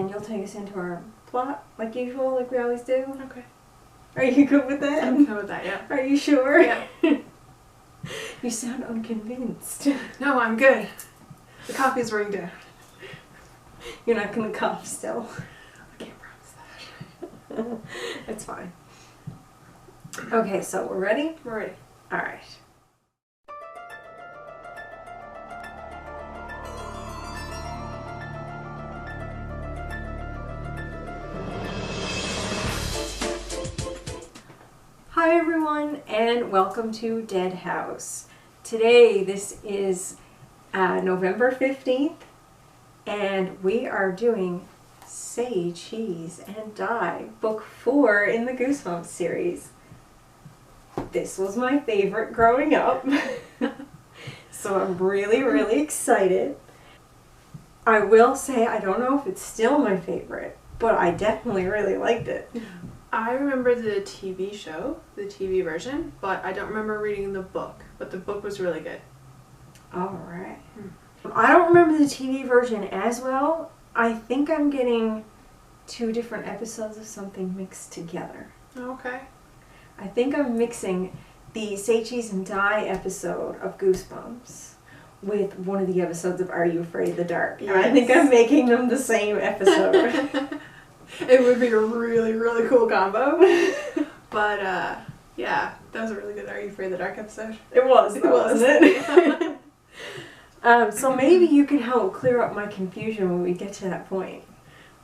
then you'll take us into our plot, like usual, like we always do. Okay. Are you good with that? I'm good with that, yeah. Are you sure? Yeah. You sound unconvinced. No, I'm good. The coffee's running down. You're not going to cough still. I can't promise that. It's fine. Okay, so we're ready? We're ready. All right. Hi everyone, and welcome to Deadhouse. Today, this is November 15th, and we are doing Say Cheese and Die, book 4 in the Goosebumps series. This was my favorite growing up, so I'm really excited. I will say I don't know if it's still my favorite, but I definitely really liked it. I remember the TV show, the TV version, but I don't remember reading the book. But the book was really good. Alright. I don't remember the TV version as well. I think I'm getting 2 different episodes of something mixed together. Okay. I think I'm mixing the Say Cheese and Die episode of Goosebumps with one of the episodes of Are You Afraid of the Dark? Yes. And I think I'm making them the same episode. It would be a really cool combo. But, yeah, that was a really good Are You Afraid of the Dark episode. It was, It was. wasn't it? So maybe you can help clear up my confusion when we get to that point.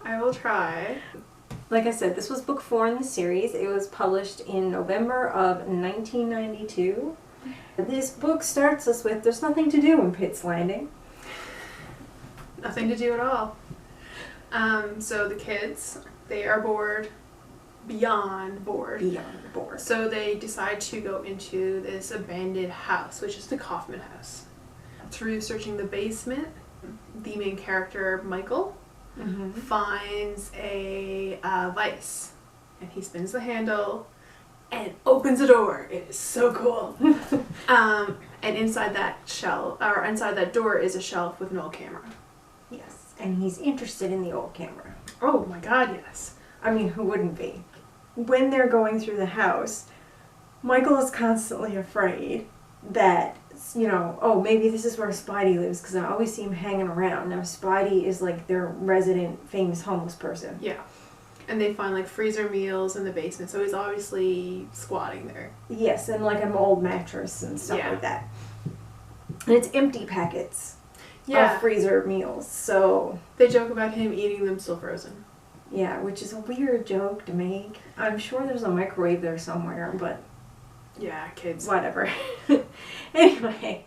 I will try. Like I said, this was book 4 in the series. It was published in November of 1992. This book starts us with, there's nothing to do in Pitt's Landing. Nothing to do at all. So the kids, they are bored, beyond bored. Beyond bored. So they decide to go into this abandoned house, which is the Coffman house. Through searching the basement, the main character, Michael, finds a vice. And he spins the handle and opens a door. It is so cool. And inside that door is a shelf with an old camera. Yes. And he's interested in the old camera. Oh my god, yes. I mean, who wouldn't be? When they're going through the house, Michael is constantly afraid that, you know, oh, maybe this is where Spidey lives, because I always see him hanging around. Now, Spidey is like their resident famous homeless person. Yeah. And they find like freezer meals in the basement, so he's obviously squatting there. Yes, and like an old mattress and stuff Yeah. like that. And it's empty packets Yeah. of freezer meals, so... They joke about him eating them still frozen. Yeah, which is a weird joke to make. I'm sure there's a microwave there somewhere, but... Yeah, kids. Whatever. Anyway,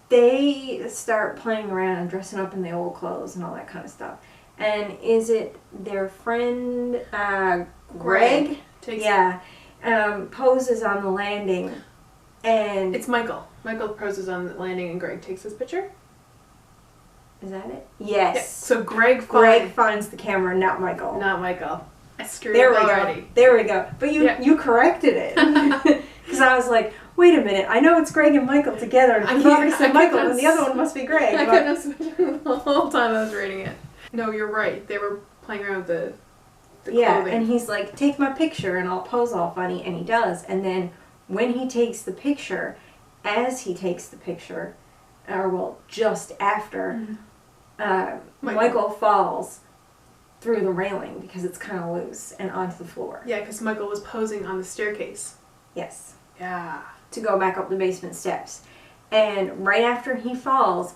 they start playing around and dressing up in the old clothes and all that kind of stuff. And is it their friend, Greg? Yeah. Poses on the landing, and... It's Michael. Michael poses on the landing and Greg takes his picture. Is that it? Yes. Yeah. So Greg finds the camera, not Michael. Not Michael. I screwed There up we already. go. There we go. But you corrected it. Because I was like, wait a minute, I know it's Greg and Michael together. And I already said Michael, and the other one must be Greg. I couldn't have switched the whole time I was reading it. No, you're right. They were playing around with the clothing. And he's like, take my picture and I'll pose all funny, and he does. And then when he takes the picture, as he takes the picture, or well, just after, Michael falls through the railing because it's kind of loose and onto the floor. Yeah, because Michael was posing on the staircase. Yes. Yeah. To go back up the basement steps. And right after he falls,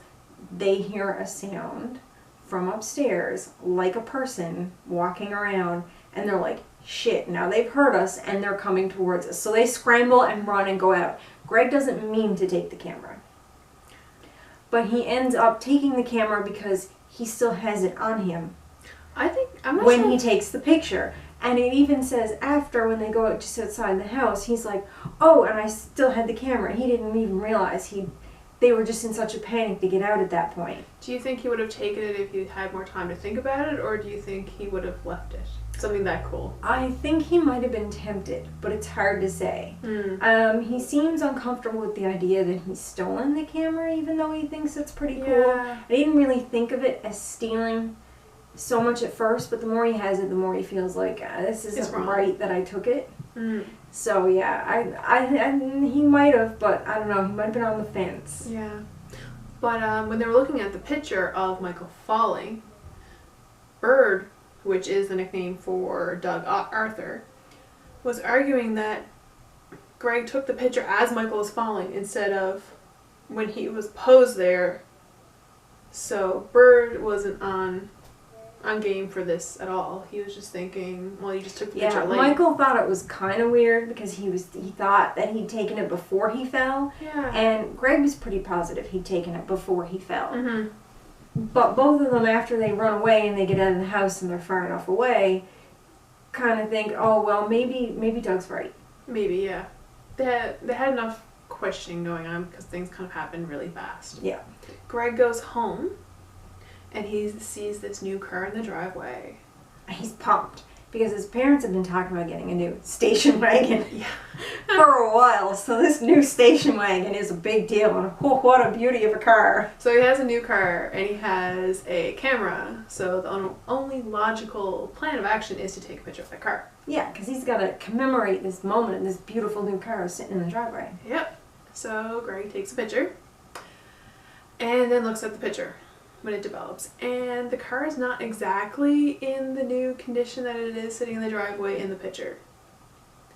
they hear a sound from upstairs, like a person walking around, and they're like, shit, now they've heard us and they're coming towards us. So they scramble and run and go out. Greg doesn't mean to take the camera, but he ends up taking the camera because he still has it on him. I'm not when sure. he takes the picture. And it even says after, when they go out just outside the house, he's like, oh, and I still had the camera. He didn't even realize they were just in such a panic to get out at that point. Do you think he would have taken it if he had more time to think about it, or do you think he would have left it? Something that cool. I think he might have been tempted, but it's hard to say. He seems uncomfortable with the idea that he's stolen the camera, even though he thinks it's pretty cool. I didn't really think of it as stealing so much at first, but the more he has it, the more he feels like this isn't right that I took it. So yeah, he might have, but I don't know. He might have been on the fence. Yeah, but when they were looking at the picture of Michael falling, Bird, which is the nickname for Doug Arthur, was arguing that Greg took the picture as Michael was falling instead of when he was posed there. So Bird wasn't on game for this at all. He was just thinking, well, you just took the picture late. Michael thought it was kind of weird because he thought that he'd taken it before he fell. Yeah. And Greg was pretty positive he'd taken it before he fell. But both of them, after they run away and they get out of the house and they're far enough away, kind of think, oh, well, maybe Doug's right. Maybe, yeah. They had enough questioning going on because things kind of happened really fast. Yeah. Greg goes home and he sees this new car in the driveway. He's pumped because his parents have been talking about getting a new station wagon for a while. So this new station wagon is a big deal, and what a beauty of a car. So he has a new car and he has a camera. So the only logical plan of action is to take a picture of that car. Yeah, because he's got to commemorate this moment and this beautiful new car sitting in the driveway. Yep. So Greg takes a picture and then looks at the picture when it develops. And the car is not exactly in the new condition that it is sitting in the driveway in the picture.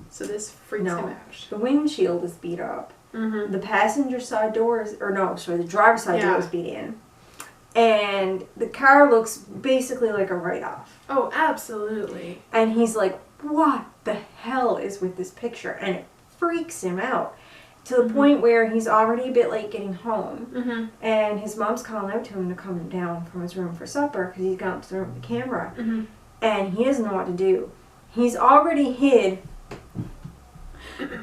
So this freaks him out. The windshield is beat up. The passenger side door is, the driver's side door is beat in. And the car looks basically like a write-off. Oh, absolutely. And he's like, what the hell is with this picture? And it freaks him out. To the point where he's already a bit late getting home, and his mom's calling out to him to come down from his room for supper because he's gone up to the room with the camera, and he doesn't know what to do. He's already hid,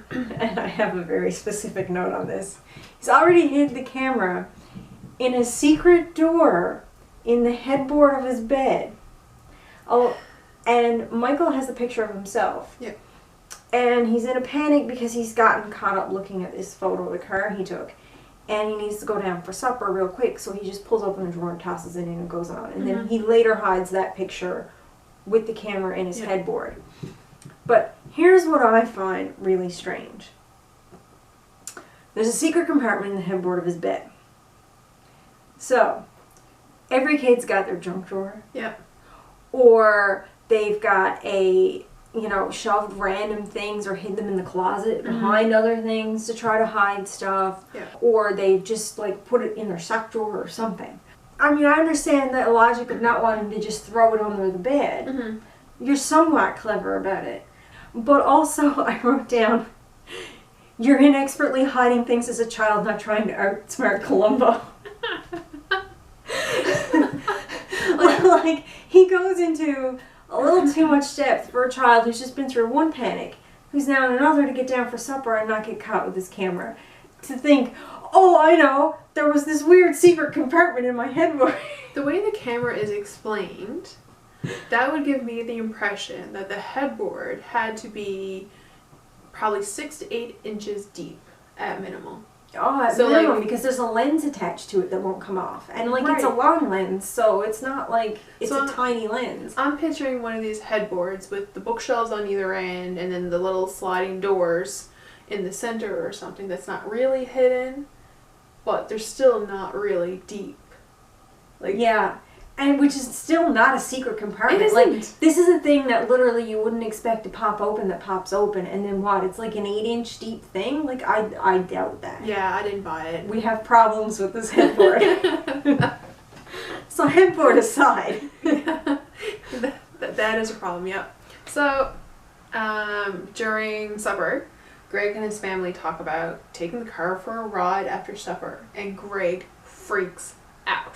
and I have a very specific note on this. He's already hid the camera in a secret door in the headboard of his bed. Oh, and Michael has a picture of himself. Yep. And he's in a panic because he's gotten caught up looking at this photo of the car he took. And he needs to go down for supper real quick, so he just pulls open the drawer and tosses it in and goes on. And then he later hides that picture with the camera in his headboard. But here's what I find really strange. There's a secret compartment in the headboard of his bed. So, every kid's got their junk drawer. Yep. Or they've got shoved random things or hid them in the closet behind other things to try to hide stuff. Yeah. Or they just put it in their sock drawer or something. I mean, I understand the logic of not wanting to just throw it under the bed. You're somewhat clever about it. But also, I wrote down, you're inexpertly hiding things as a child, not trying to outsmart Columbo. He goes into a little too much depth for a child who's just been through one panic, who's now in another to get down for supper and not get caught with his camera. To think, oh, I know, there was this weird secret compartment in my headboard. The way the camera is explained, that would give me the impression that the headboard had to be probably 6 to 8 inches deep at minimum. Oh, at minimum, because there's a lens attached to it that won't come off. And it's a long lens, so it's not like it's a tiny lens. I'm picturing one of these headboards with the bookshelves on either end and then the little sliding doors in the center or something that's not really hidden, but they're still not really deep. And which is still not a secret compartment. It isn't. This is a thing that literally you wouldn't expect to pop open that pops open, and then what? It's like an 8-inch deep thing? I doubt that. Yeah, I didn't buy it. We have problems with this headboard. So headboard aside. That is a problem, yep. So, during supper, Greg and his family talk about taking the car for a ride after supper, and Greg freaks out.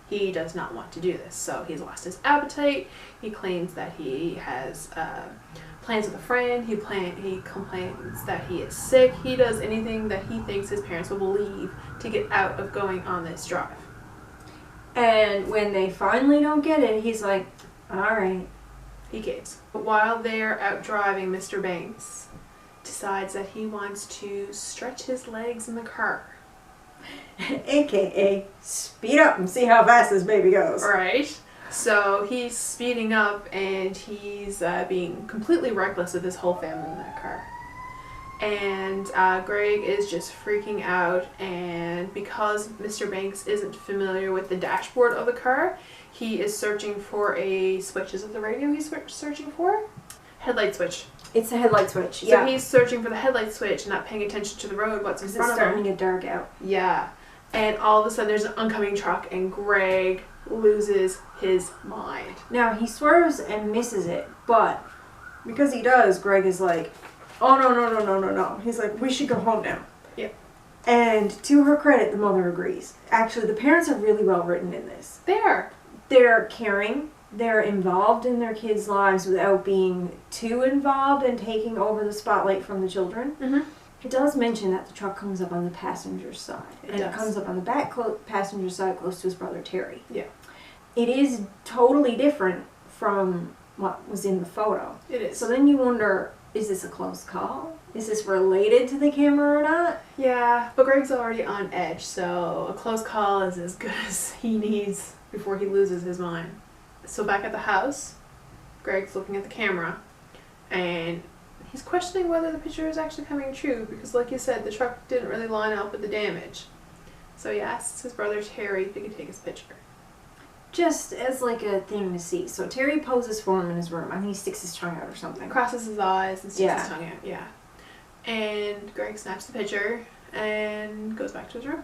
He does not want to do this, so he's lost his appetite. He claims that he has plans with a friend. He complains that he is sick. He does anything that he thinks his parents will believe to get out of going on this drive. And when they finally don't get it, he's like, all right. He caves. While they're out driving, Mr. Banks decides that he wants to stretch his legs in the car. AKA, speed up and see how fast this baby goes. Right. So he's speeding up and he's being completely reckless with his whole family in that car. And Greg is just freaking out, and because Mr. Banks isn't familiar with the dashboard of the car, he is searching for a switch. Is it the radio he's searching for? Headlight switch. It's a headlight switch, So yeah. he's searching for the headlight switch, not paying attention to the road, what's in front It's of him. starting to get dark out. Yeah. And all of a sudden there's an oncoming truck and Greg loses his mind. Now, he swerves and misses it, but because he does, Greg is like, oh, no. He's like, we should go home now. Yeah. And to her credit, the mother agrees. Actually, the parents are really well written in this. They are. They're caring. They're involved in their kids' lives without being too involved and taking over the spotlight from the children. Mm-hmm. It does mention that the truck comes up on the passenger side. It does. Comes up on the back passenger side close to his brother Terry. Yeah. It is totally different from what was in the photo. It is. So then you wonder, is this a close call? Is this related to the camera or not? Yeah, but Greg's already on edge, so a close call is as good as he needs before he loses his mind. So back at the house, Greg's looking at the camera, and he's questioning whether the picture is actually coming true, because like you said, the truck didn't really line up with the damage. So he asks his brother Terry if he can take his picture. Just as like a thing to see. So Terry poses for him in his room. I think he sticks his tongue out or something. Crosses his eyes and sticks Yeah. his tongue out, yeah. And Greg snaps the picture and goes back to his room.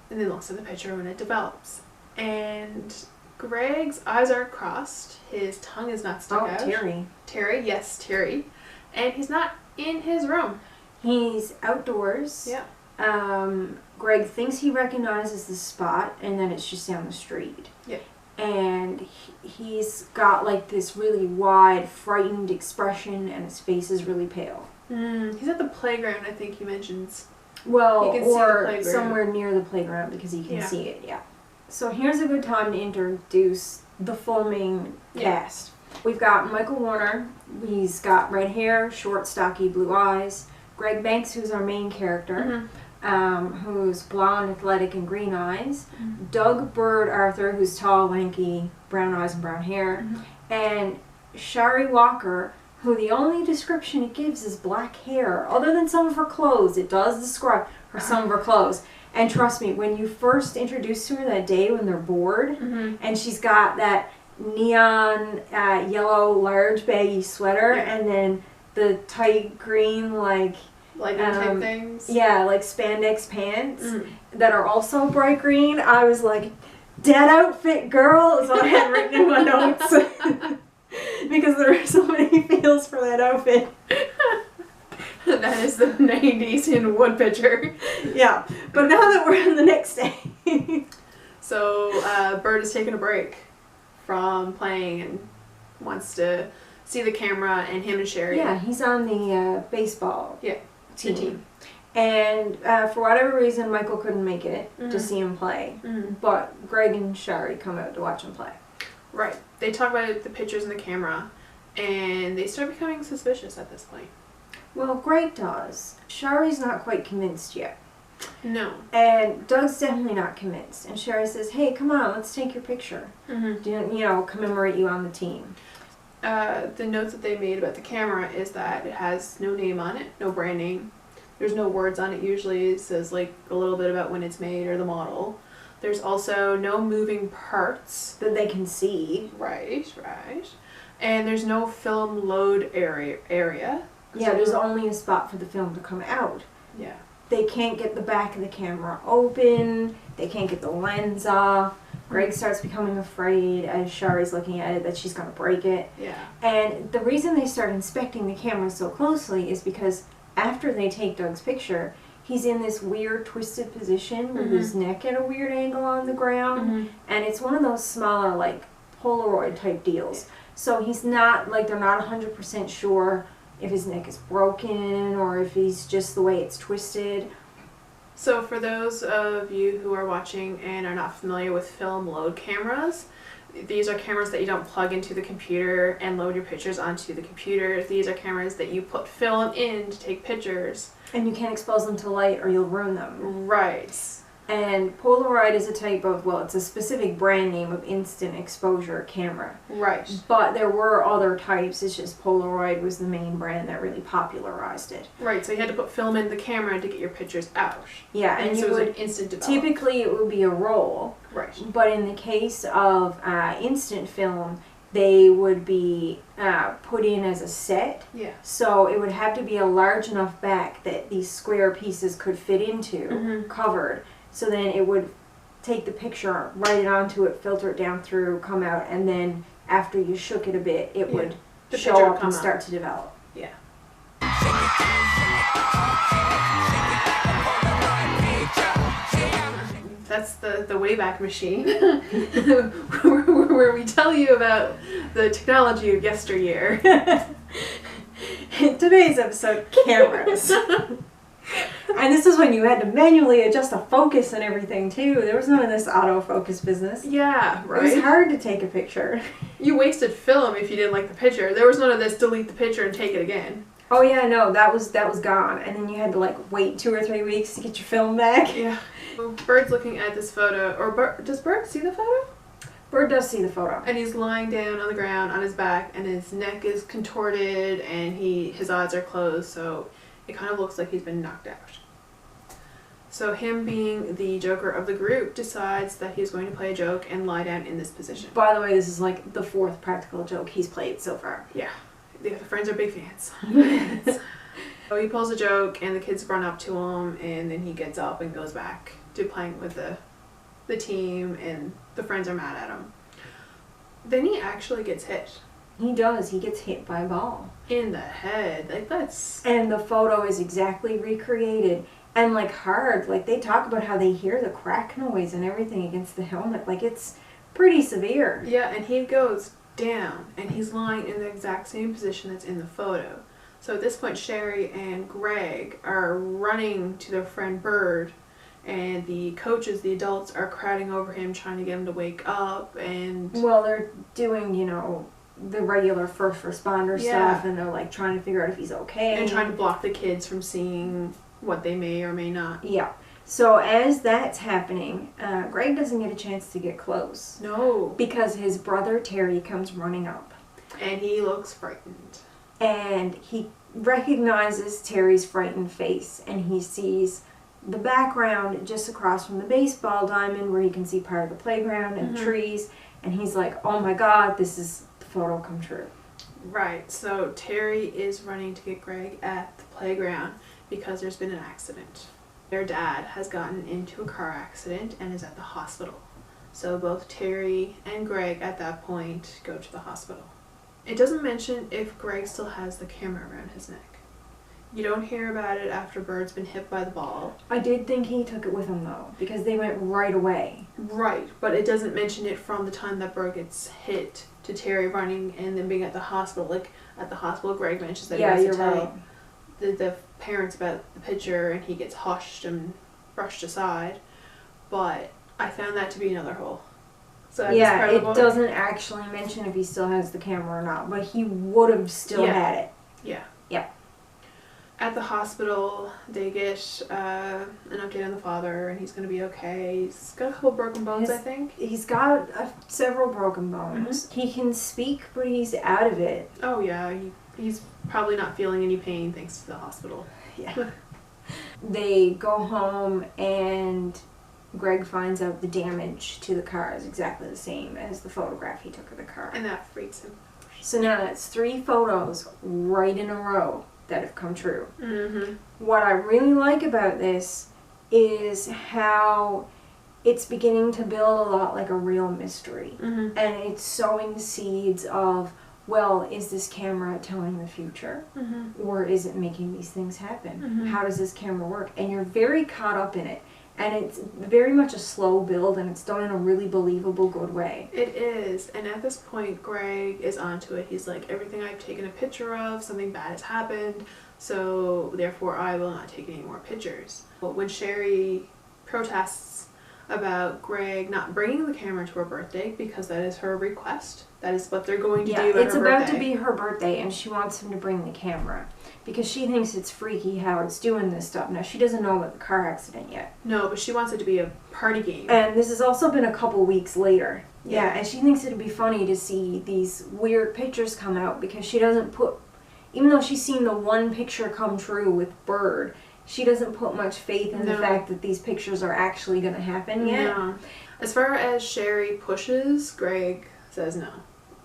And then looks at the picture when it develops. And Greg's eyes aren't crossed. His tongue is not stuck out. Terry. Terry, yes, Terry. And he's not in his room. He's outdoors. Yeah. Greg thinks he recognizes the spot, and then it's just down the street. Yeah. And he's got like this really wide, frightened expression, and his face is really pale. He's at the playground, I think he mentions. Well, He can see the or playground. somewhere near the playground because he can Yeah. see it, yeah. So here's a good time to introduce the full main cast. We've got Michael Warner. He's got red hair, short, stocky blue eyes. Greg Banks, who's our main character, who's blonde, athletic, and green eyes. Doug Bird Arthur, who's tall, lanky, brown eyes and brown hair. And Shari Walker, who the only description it gives is black hair. Other than some of her clothes, it does describe some of her clothes. And trust me, when you first introduced to her that day when they're bored, and she's got that neon yellow large baggy sweater, and then the tight green like type things. Yeah, like spandex pants that are also bright green. I was like, "Dead outfit, girl," is what I had written in my notes. Because there are so many feels for that outfit. That is the 90s in one picture. Yeah, but now that we're on the next day. So Bird is taking a break from playing and wants to see the camera and him and Sherry. Yeah, he's on the baseball team. And for whatever reason, Michael couldn't make it to see him play. But Greg and Shari come out to watch him play. Right. They talk about the pictures in the camera, and they start becoming suspicious at this point. Well, Greg does. Shari's not quite convinced yet. No. And Doug's definitely not convinced. And Shari says, "Hey, come on, let's take your picture. Commemorate you on the team." The notes that they made about the camera is that it has no name on it, no brand name. There's no words on it usually. It says like a little bit about when it's made or the model. There's also no moving parts that they can see. Right. And there's no film load area. Yeah, there's only a spot for the film to come out. Yeah. They can't get the back of the camera open. They can't get the lens off. Greg starts becoming afraid as Shari's looking at it that she's going to break it. Yeah. And the reason they start inspecting the camera so closely is because after they take Doug's picture, he's in this weird twisted position with his neck at a weird angle on the ground. And it's one of those smaller, like, Polaroid type deals. So he's not, like, they're not 100% sure if his neck is broken or if he's just the way it's twisted. So for those of you who are watching and are not familiar with film load cameras, these are cameras that you don't plug into the computer and load your pictures onto the computer. These are cameras that you put film in to take pictures. And you can't expose them to light or you'll ruin them. Right. And Polaroid is a type of, well, it's a specific brand name of instant exposure camera. Right. But there were other types, it's just Polaroid was the main brand that really popularized it. Right, so you had to put film in the camera to get your pictures out. Yeah, and so it was like instant develop. Typically it would be a roll. Right. But in the case of instant film, they would be put in as a set. Yeah. So it would have to be a large enough back that these square pieces could fit into, covered. So then it would take the picture, write it onto it, filter it down through, come out, and then after you shook it a bit, it would show up and start to develop. Yeah. That's the Wayback Machine, where we tell you about the technology of yesteryear. In today's episode, cameras. And this is when you had to manually adjust the focus and everything too. There was none of this autofocus business. Yeah, right. It was hard to take a picture. You wasted film if you didn't like the picture. There was none of this delete the picture and take it again. Oh yeah, no, that was gone. And then you had to like wait 2 or 3 weeks to get your film back. Yeah. Bird's looking at this photo, or does Bird see the photo? Bird does see the photo. And he's lying down on the ground on his back, and his neck is contorted, and his eyes are closed, so it kind of looks like he's been knocked out. So him being the joker of the group decides that he's going to play a joke and lie down in this position. By the way, this is like the 4th practical joke he's played so far. Yeah. The friends are big fans. So he pulls a joke, and the kids run up to him, and then he gets up and goes back to playing with the team, and the friends are mad at him. Then he actually gets hit. He does. He gets hit by a ball. In the head. Like, that's... And the photo is exactly recreated. And, like, hard. Like, they talk about how they hear the crack noise and everything against the helmet. Like, it's pretty severe. Yeah, and he goes down, and he's lying in the exact same position that's in the photo. So at this point, Sherry and Greg are running to their friend Bird, and the coaches, the adults, are crowding over him, trying to get him to wake up, and... Well, they're doing, you know, the regular first responder stuff, and they're, like, trying to figure out if he's okay. And trying to block the kids from seeing what they may or may not. Yeah. So as that's happening, Greg doesn't get a chance to get close. No. Because his brother Terry comes running up. And he looks frightened. And he recognizes Terry's frightened face, and he sees the background just across from the baseball diamond where he can see part of the playground and the trees, and he's like, oh my god, this is the photo come true. Right, so Terry is running to get Greg at the playground because there's been an accident. Their dad has gotten into a car accident and is at the hospital. So both Terry and Greg at that point go to the hospital. It doesn't mention if Greg still has the camera around his neck. You don't hear about it after Bird's been hit by the ball. I did think he took it with him though, because they went right away. Right, but it doesn't mention it from the time that Bird gets hit to Terry running and then being at the hospital. Like, at the hospital, Greg mentions that he has to tell the parents about the picture, and he gets hushed and brushed aside. But I found that to be another hole. So yeah, it doesn't actually mention if he still has the camera or not, but he would have still had it. Yeah. Yeah. At the hospital, they get an update on the father, and he's going to be okay. He's got a couple broken bones, I think. He's got several broken bones. He can speak, but he's out of it. Oh, yeah. He's probably not feeling any pain thanks to the hospital. Yeah. They go home, and Greg finds out the damage to the car is exactly the same as the photograph he took of the car. And that freaks him. So now that's 3 photos right in a row that have come true. Mm-hmm. What I really like about this is how it's beginning to build a lot like a real mystery. Mm-hmm. And it's sowing seeds of, well, is this camera telling the future? Mm-hmm. Or is it making these things happen? Mm-hmm. How does this camera work? And you're very caught up in it. And it's very much a slow build, and it's done in a really believable, good way. It is. And at this point, Greg is onto it. He's like, everything I've taken a picture of, something bad has happened, so therefore I will not take any more pictures. But when Sherry protests about Greg not bringing the camera to her birthday, because that is her request, That is what they're going to do. It's about to be her birthday, and she wants him to bring the camera because she thinks it's freaky how it's doing this stuff. Now, she doesn't know about the car accident yet. No, but she wants it to be a party game. And this has also been a couple weeks later. Yeah. And she thinks it'd be funny to see these weird pictures come out because she doesn't put, even though she's seen the one picture come true with Bird, she doesn't put much faith in the fact that these pictures are actually going to happen yet. No. As far as Sherry pushes, Greg says no.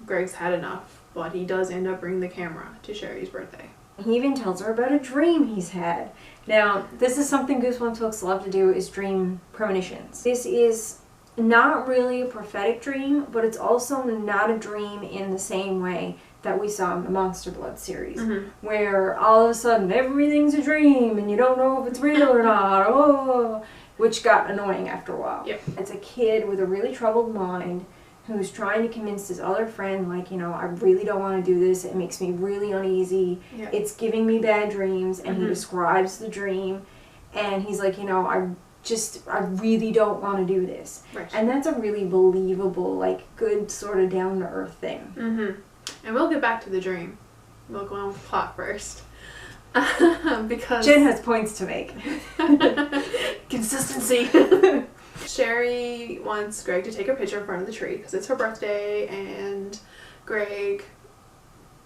Greg's had enough, but he does end up bringing the camera to Sherry's birthday. He even tells her about a dream he's had. Now, this is something Goosebumps books love to do, is dream premonitions. This is not really a prophetic dream, but it's also not a dream in the same way that we saw in the Monster Blood series, where all of a sudden everything's a dream and you don't know if it's real or not, which got annoying after a while. Yep. It's a kid with a really troubled mind who's trying to convince his other friend, like, I really don't want to do this. It makes me really uneasy. Yeah. It's giving me bad dreams. And he describes the dream. And he's like, I really don't want to do this. Right. And that's a really believable, like, good sort of down-to-earth thing. And we'll get back to the dream. We'll go on with the plot first. Because Jen has points to make. Consistency. Sherry wants Greg to take a picture in front of the tree because it's her birthday, and Greg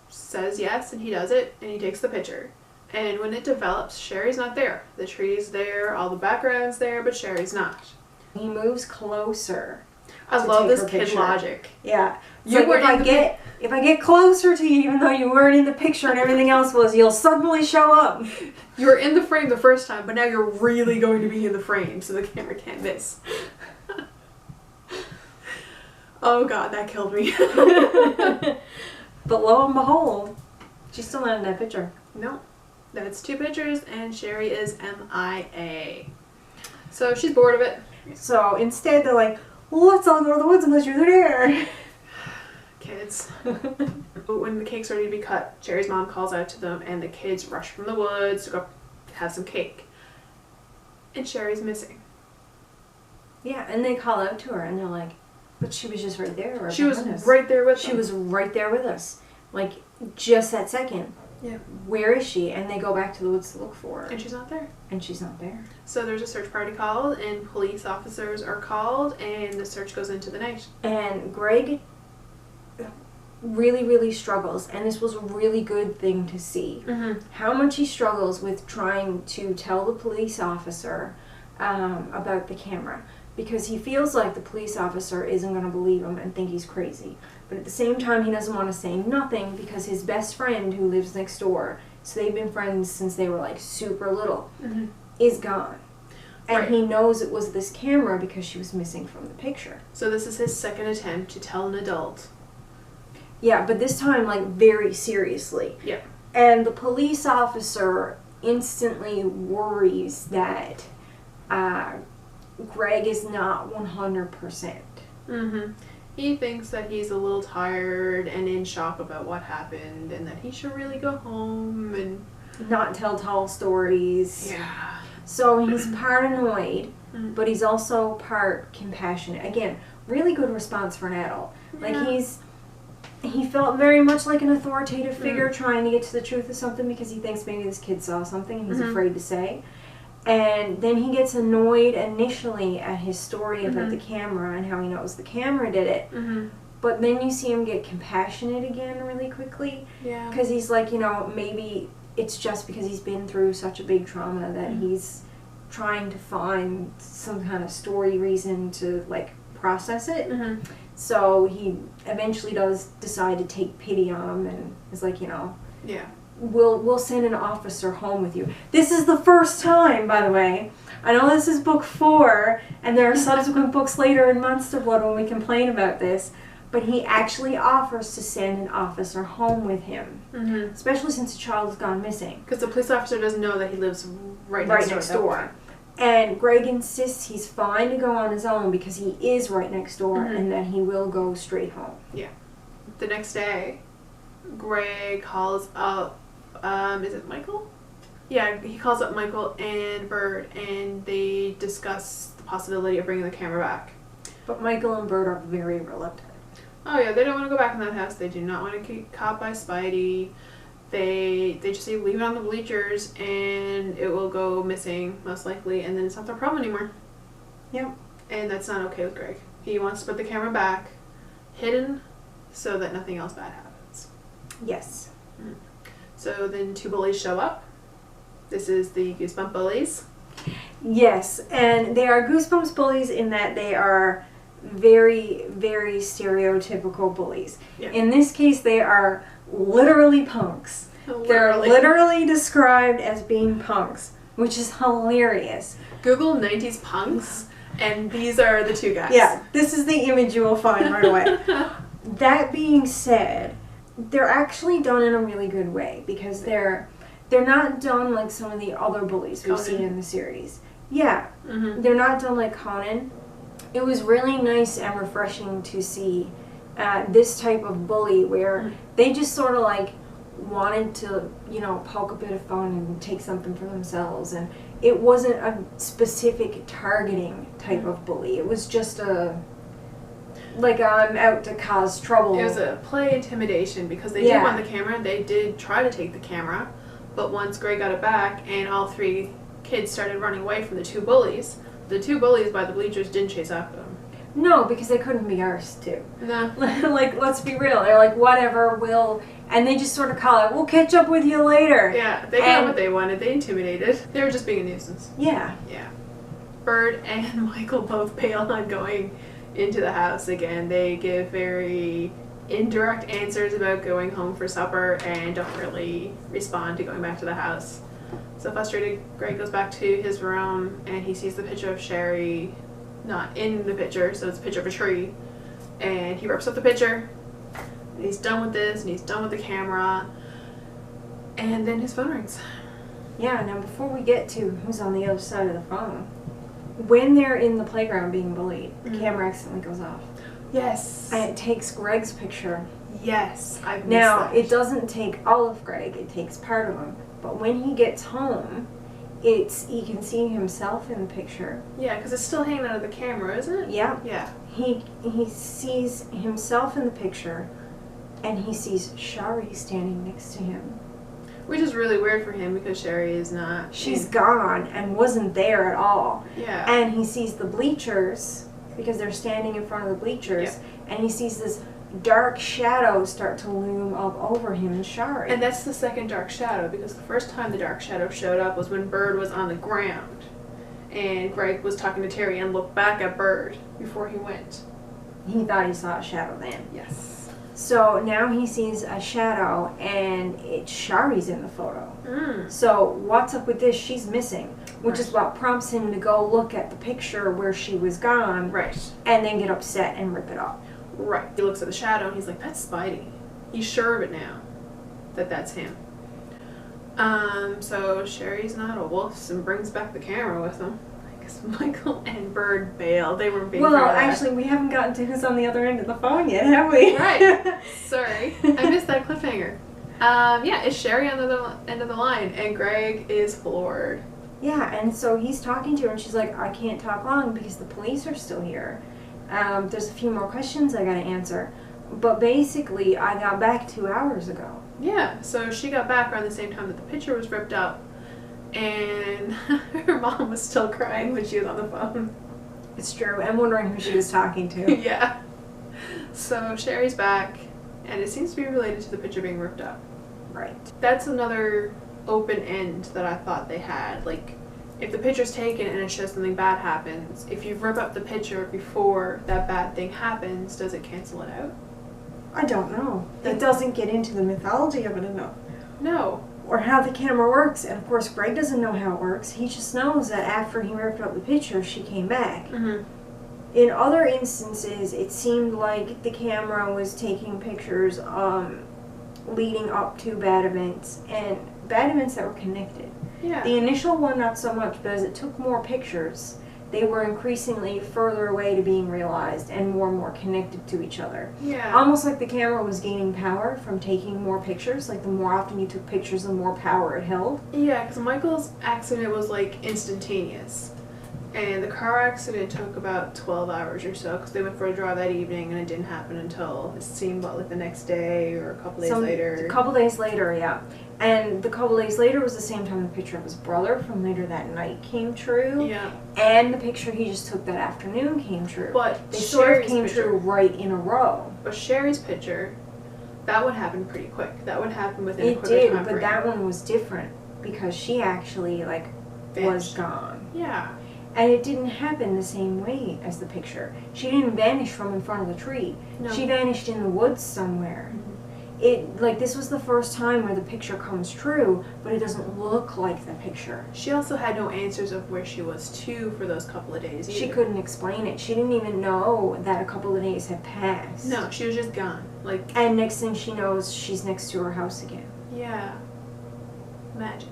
says yes, and he does it, and he takes the picture. And when it develops, Sherry's not there. The tree's there, all the background's there, but Sherry's not. He moves closer. I love this kid logic. Yeah. You So were if I get closer to you, even though you weren't in the picture and everything else was, you'll suddenly show up. You were in the frame the first time, but now you're really going to be in the frame, so the camera can't miss. Oh god, that killed me. But lo and behold, she's still not in that picture. No, that's 2 pictures, and Sherry is MIA. So she's bored of it. So instead, they're like, well, let's all go to the woods unless you're there. Kids. When the cake's ready to be cut, Sherry's mom calls out to them, and the kids rush from the woods to go have some cake. And Sherry's missing. Yeah, and they call out to her, and they're like, but she was just right there. She was right there with them. She was right there with us. Like, just that second. Yeah. Where is she? And they go back to the woods to look for her. And she's not there. And she's not there. So there's a search party called, and police officers are called, and the search goes into the night. And Greg really, really struggles, and this was a really good thing to see. How much he struggles with trying to tell the police officer about the camera, because he feels like the police officer isn't going to believe him and think he's crazy. But at the same time, he doesn't want to say nothing because his best friend who lives next door, so they've been friends since they were like super little, is gone. And he knows it was this camera because she was missing from the picture. So this is his second attempt to tell an adult. Yeah, but this time, like, very seriously. Yeah. And the police officer instantly worries that Greg is not 100%. He thinks that he's a little tired and in shock about what happened, and that he should really go home and not tell tall stories. Yeah. So he's part annoyed, but he's also part compassionate. Again, really good response for an adult. Like, he felt very much like an authoritative figure trying to get to the truth of something because he thinks maybe this kid saw something and he's afraid to say. And then he gets annoyed initially at his story about the camera and how he knows the camera did it. But then you see him get compassionate again really quickly. Yeah. Because he's like, maybe it's just because he's been through such a big trauma that he's trying to find some kind of story reason to, like, process it. So he eventually does decide to take pity on him and is like, Yeah. We'll send an officer home with you. This is the first time, by the way. I know this is book 4, and there are subsequent books later in Monster Blood when we complain about this, but he actually offers to send an officer home with him, especially since a child has gone missing. Because the police officer doesn't know that he lives right next door. And Greg insists he's fine to go on his own because he is right next door and that he will go straight home. Yeah. The next day, Greg calls up, is it Michael? Yeah, he calls up Michael and Bird, and they discuss the possibility of bringing the camera back. But Michael and Bird are very reluctant. Oh yeah, they don't want to go back in that house. They do not want to get caught by Spidey. They just say leave it on the bleachers and it will go missing most likely, and then it's not their problem anymore. Yep. And that's not okay with Greg. He wants to put the camera back, hidden, so that nothing else bad happens. Yes. So then 2 bullies show up. This is the Goosebump bullies. Yes, and they are Goosebumps bullies in that they are very, very stereotypical bullies. Yeah. In this case, they are literally punks. They're literally described as being punks, which is hilarious. Google 90s punks, and these are the 2 guys. Yeah, this is the image you will find right away. That being said, they're actually done in a really good way because they're not done like some of the other bullies we've seen in the series. Yeah, they're not done like Conan. It was really nice and refreshing to see this type of bully where they just sort of like wanted to, you know, poke a bit of fun and take something for themselves, and it wasn't a specific targeting type of bully. It was just like I'm out to cause trouble. It was a play intimidation because they did want the camera. They did try to take the camera, but once Greg got it back and all 3 kids started running away from the 2 bullies, the 2 bullies by the bleachers didn't chase after them. No, because they couldn't be arsed to. No. Like, let's be real. They're like, whatever, and they just sort of call it, we'll catch up with you later. Yeah, they got what they wanted. They intimidated. They were just being a nuisance. Yeah. Yeah. Bird and Michael both bail on going into the house again. They give very indirect answers about going home for supper and don't really respond to going back to the house. So frustrated, Greg goes back to his room and he sees the picture of Sherry not in the picture, so it's a picture of a tree, and he rips up the picture and he's done with this and he's done with the camera, and then his phone rings. Yeah, now before we get to who's on the other side of the phone, when they're in the playground being bullied, the camera accidentally goes off. Yes. And it takes Greg's picture. Yes, I've missed Now, that. it doesn't take all of Greg, it takes part of him. But when he gets home, he can see himself in the picture. Yeah, because it's still hanging out of the camera, isn't it? Yeah. Yeah. He sees himself in the picture, and he sees Shari standing next to him. Which is really weird for him because Sherry is not. She's gone and wasn't there at all. Yeah. And he sees the bleachers, because they're standing in front of the bleachers, and he sees this dark shadow start to loom up over him and Shari. And that's the second dark shadow, because the first time the dark shadow showed up was when Bird was on the ground. And Greg was talking to Terry and looked back at Bird before he went. He thought he saw a shadow then. Yes. So now he sees a shadow, and it's Shari's in the photo. So what's up with this? She's missing, which is what prompts him to go look at the picture where she was gone. Right. And then get upset and rip it up. Right. He looks at the shadow and he's like, that's Spidey. He's sure of it now that that's him. So Sherry's not a wolf and brings back the camera with him. I guess Michael and Bird bail. They were being actually, we haven't gotten to who's on the other end of the phone yet, have we? Right. Sorry. I missed that cliffhanger. Yeah, it's Sherry on the other end of the line, and Greg is floored. Yeah, and so he's talking to her, and she's like, I can't talk long because the police are still here. There's a few more questions I gotta answer. But basically, I got back 2 hours ago. Yeah, so she got back around the same time that the picture was ripped up, and her mom was still crying when she was on the phone. It's true. I'm wondering who she was talking to. Yeah. So Sherry's back, and it seems to be related to the picture being ripped up. Right. That's another open end that I thought they had. Like, if the picture's taken and it shows something bad happens, if you rip up the picture before that bad thing happens, does it cancel it out? I don't know. It doesn't get into the mythology of it enough. No. Or how the camera works. And of course, Greg doesn't know how it works. He just knows that after he ripped up the picture, she came back. In other instances, it seemed like the camera was taking pictures leading up to bad events, and bad events that were connected. Yeah. The initial one, not so much, but as it took more pictures, they were increasingly further away to being realized and more connected to each other. Yeah. Almost like the camera was gaining power from taking more pictures. Like the more often you took pictures, the more power it held. Yeah, because Michael's accident was like instantaneous. And the car accident took about 12 hours or so because they went for a drive that evening and it didn't happen until it seemed like the next day or a couple days later. A couple days later, yeah. And the couple days later was the same time the picture of his brother from later that night came true. Yeah. And the picture he just took that afternoon came true. But they sort of came true right in a row. But Sherry's picture, that would happen pretty quick. That would happen within a quicker time frame. It did, but that one was different because she actually, was gone. Yeah. And it didn't happen the same way as the picture. She didn't vanish from in front of the tree. No. She vanished in the woods somewhere. Mm-hmm. This was the first time where the picture comes true, but it doesn't look like the picture. She also had no answers of where she was for those couple of days either. She couldn't explain it. She didn't even know that a couple of days had passed. No, she was just gone. And next thing she knows, she's next to her house again. Yeah. Magic.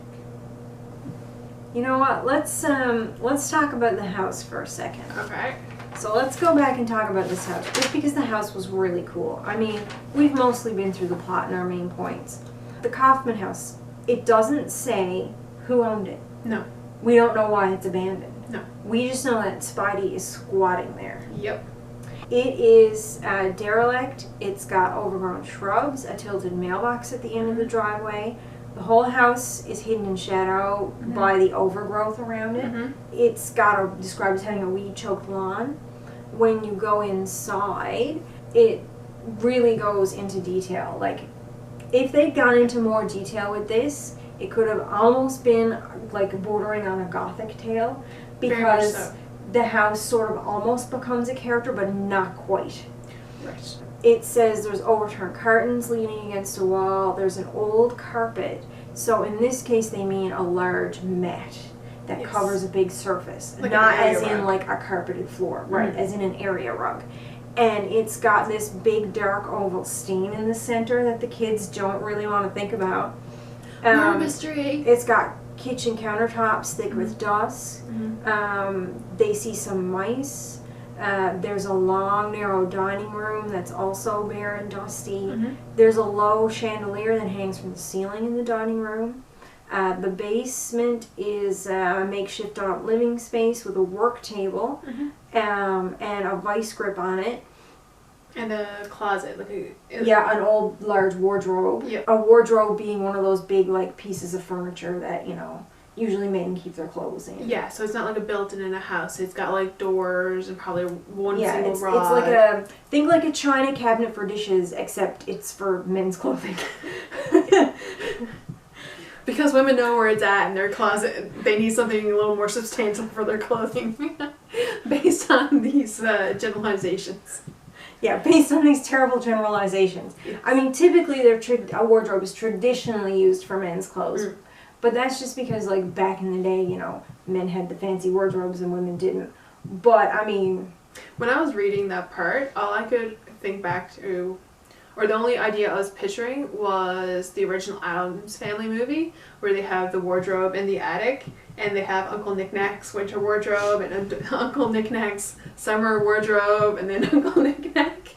You know what? Let's talk about the house for a second. Okay. So let's go back and talk about this house, just because the house was really cool. I mean, we've mostly been through the plot and our main points. The Coffman house, it doesn't say who owned it. No. We don't know why it's abandoned. No. We just know that Spidey is squatting there. Yep. It is derelict. It's got overgrown shrubs, a tilted mailbox at the end of the driveway. The whole house is hidden in shadow by the overgrowth around it. Mm-hmm. It's described as having a weed-choked lawn. When you go inside, it really goes into detail. If they'd gone into more detail with this, it could have almost been bordering on a gothic tale, because the house sort of almost becomes a character, but not quite. Right. It says there's overturned curtains leaning against a wall. There's an old carpet. So in this case, they mean a large mat that covers a big surface. Not as in a carpeted floor, right? As in an area rug. And it's got this big dark oval stain in the center that the kids don't really want to think about. More mystery. It's got kitchen countertops thick with dust. They see some mice. There's a long, narrow dining room that's also bare and dusty. There's a low chandelier that hangs from the ceiling in the dining room. The basement is a makeshift living space with a work table and a vice grip on it. And a closet. An old, large wardrobe. Yep. A wardrobe being one of those big, pieces of furniture that, usually men keep their clothes in. Yeah, so it's not like a built-in in a house. It's got doors and probably one single rod. Think like a china cabinet for dishes, except it's for men's clothing. Because women know where it's at in their closet. They need something a little more substantial for their clothing. Based on these generalizations. Yeah, based on these terrible generalizations. Yes. I mean, typically a wardrobe is traditionally used for men's clothes. But that's just because, back in the day, men had the fancy wardrobes and women didn't. But, I mean... When I was reading that part, all I could think back to, or the only idea I was picturing, was the original Addams Family movie, where they have the wardrobe in the attic, and they have Uncle Knick-Knack's winter wardrobe, and Uncle Knick-Knack's summer wardrobe, and then Uncle Knick-Knack.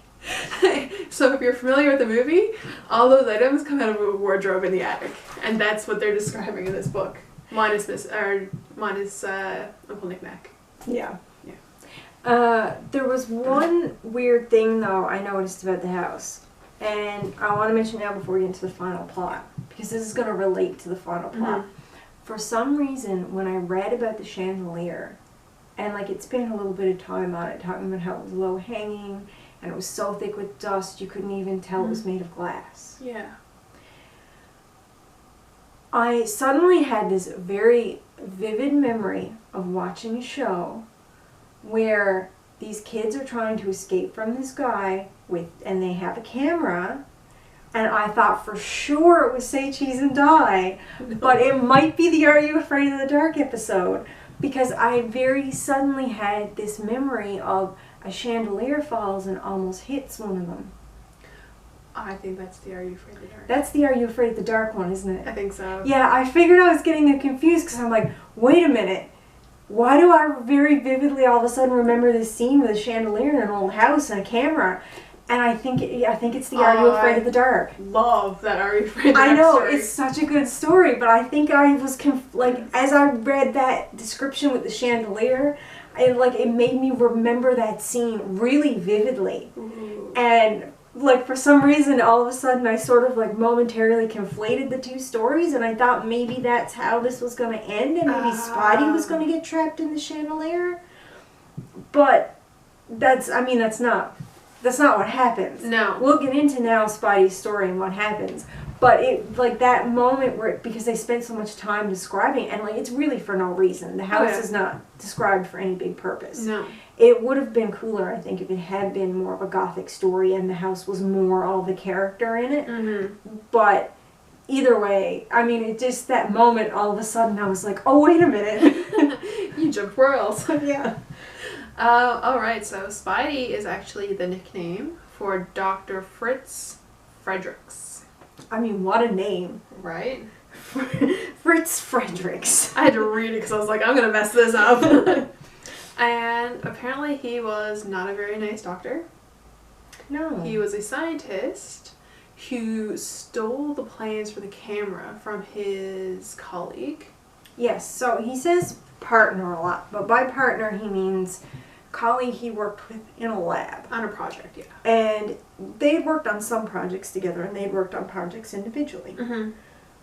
So if you're familiar with the movie, all those items come out of a wardrobe in the attic. And that's what they're describing in this book. Minus Uncle Knick-Knack. Yeah. There was one weird thing, though, I noticed about the house. And I want to mention now before we get into the final plot, because this is going to relate to the final plot. For some reason, when I read about the chandelier, and it spent a little bit of time on it, talking about how it was low-hanging, and it was so thick with dust you couldn't even tell it was made of glass. Yeah. I suddenly had this very vivid memory of watching a show where these kids are trying to escape from this guy and they have a camera, and I thought for sure it was Say Cheese and Die, but it might be the Are You Afraid of the Dark episode, because I very suddenly had this memory of a chandelier falls and almost hits one of them. I think that's the Are You Afraid of the Dark. That's the Are You Afraid of the Dark one, isn't it? I think so. Yeah, I figured I was getting them confused because I'm like, wait a minute. Why do I very vividly all of a sudden remember this scene with a chandelier in an old house and a camera? And I think it's the Are You Afraid of the Dark? Love that Are You Afraid of the Dark I know, story. it's such a good story, but I think I was, as I read that description with the chandelier, it made me remember that scene really vividly. Ooh. And, for some reason, all of a sudden, I sort of, momentarily conflated the two stories, and I thought maybe that's how this was going to end, and maybe Spidey was going to get trapped in the chandelier. But that's not what happens. No. We'll get into now Spidey's story and what happens. But that moment because they spent so much time describing it, and it's really for no reason. The house is not described for any big purpose. No. It would have been cooler, I think, if it had been more of a gothic story and the house was more all the character in it. Mm-hmm. But either way, it just that moment, all of a sudden I was like, oh, wait a minute. You jumped worlds. Yeah. Alright, so Spidey is actually the nickname for Dr. Fritz Fredericks. What a name. Right? Fritz Fredericks. I had to read it because I was like, I'm going to mess this up. And apparently he was not a very nice doctor. No. He was a scientist who stole the plans for the camera from his colleague. Yes, so he says partner a lot, but by partner he means colleague he worked with in a lab. On a project, yeah. And they'd worked on some projects together, and they'd worked on projects individually. Mm-hmm.